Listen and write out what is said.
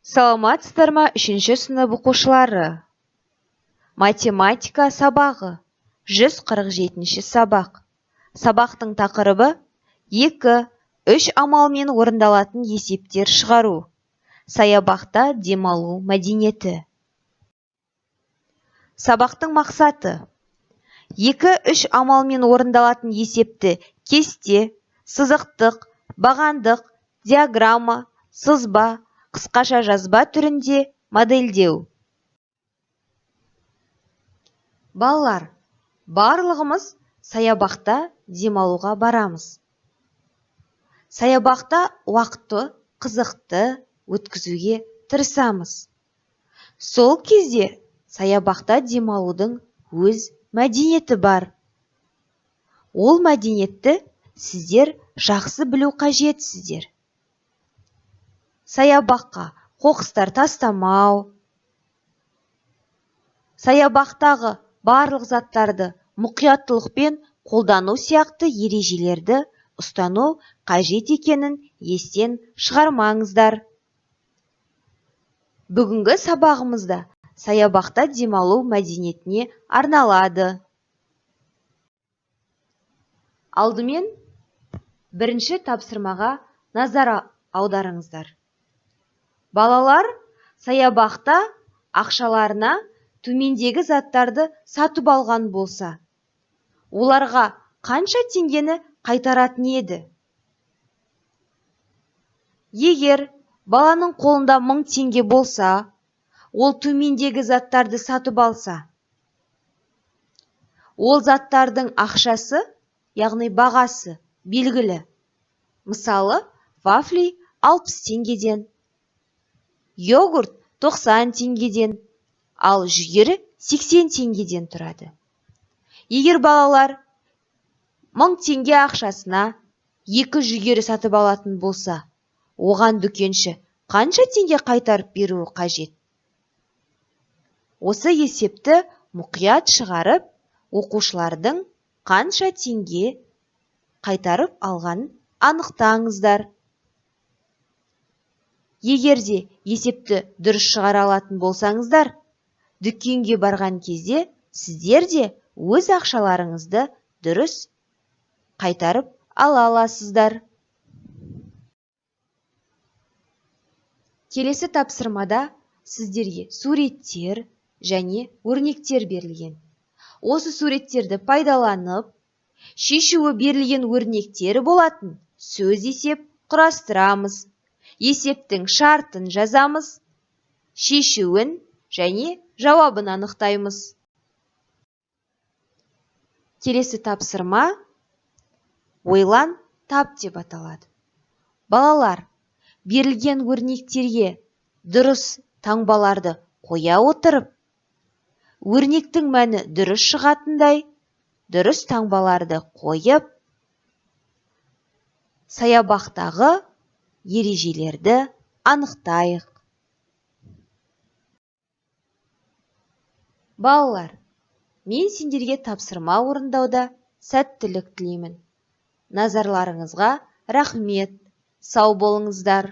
Саламатсыздар ма 3-ші сынып оқушылары? Математика сабағы 147-ші сабақ. Сабақтың тақырыбы 2-3 амалмен орындалатын есептер шығару. Саябақта демалу мәдениеті. Сабақтың мақсаты: 2-3 амалмен орындалатын есепті кесте, сызықтық, бағандық, диаграмма, сызба, қысқаша жазба түрінде модельдеу. Балалар, барлығымыз саябақта демалуға барамыз. Саябақта уақытты қызықты өткізуге тырысамыз. Сол кезде саябақта демалудың өз мәдениеті бар. Ол мәдениетті сіздер жақсы білу қажетсіздер. Саябаққа қоқыстар тастамау, саябақтағы барлық заттарды мұқияттылықпен қолдану сияқты ережелерді ұстану қажет екенін естен шығармаңыздар. Бүгінгі сабағымызда саябақта демалу мәдениетіне арналады. Алдымен бірінші тапсырмаға назар аударыңыздар. Балалар саябақта ақшаларына төмендегі заттарды сатып алған болса, оларға қанша теңгені қайтаратын еді? Егер баланың қолында 1000 теңге болса, ол төмендегі заттарды сатып алса, ол заттардың ақшасы, яғни бағасы белгілі. Мысалы, вафли 60 теңгеден, йогурт 90 теңгеден, ал жүгері 80 теңгеден тұрады. Егер балалар 1000 теңге ақшасына 2 жүгері сатып алатын болса, оған дүкенші қанша теңге қайтарып беруі қажет? Осы есепті мұқият шығарып, оқушылардың қанша теңге қайтарып алғанын анықтаңыздар. Егер де есепті дұрыс шығара алатын болсаңыздар, дүкенге барған кезде сіздер де өз ақшаларыңызды дұрыс қайтарып ала аласыздар. Келесі тапсырмада сіздерге суреттер және өрнектер берілген. Осы суреттерді пайдаланып, шешуі берілген өрнектері болатын сөз есеп құрастырамыз. Есептің шартын жазамыз, шешуін және жауабын анықтаймыз. Келесі тапсырма ойлан тап деп аталады. Балалар, берілген өрнектерге дұрыс таңбаларды қоя отырып, өрнектің мәні дұрыс шығатындай дұрыс таңбаларды қойып, саябақтағы ережелерді анықтайық. Балалар, мен сендерге тапсырма орындауда сәттілік тілеймін. Назарларыңызға рахмет. Сау болыңыздар.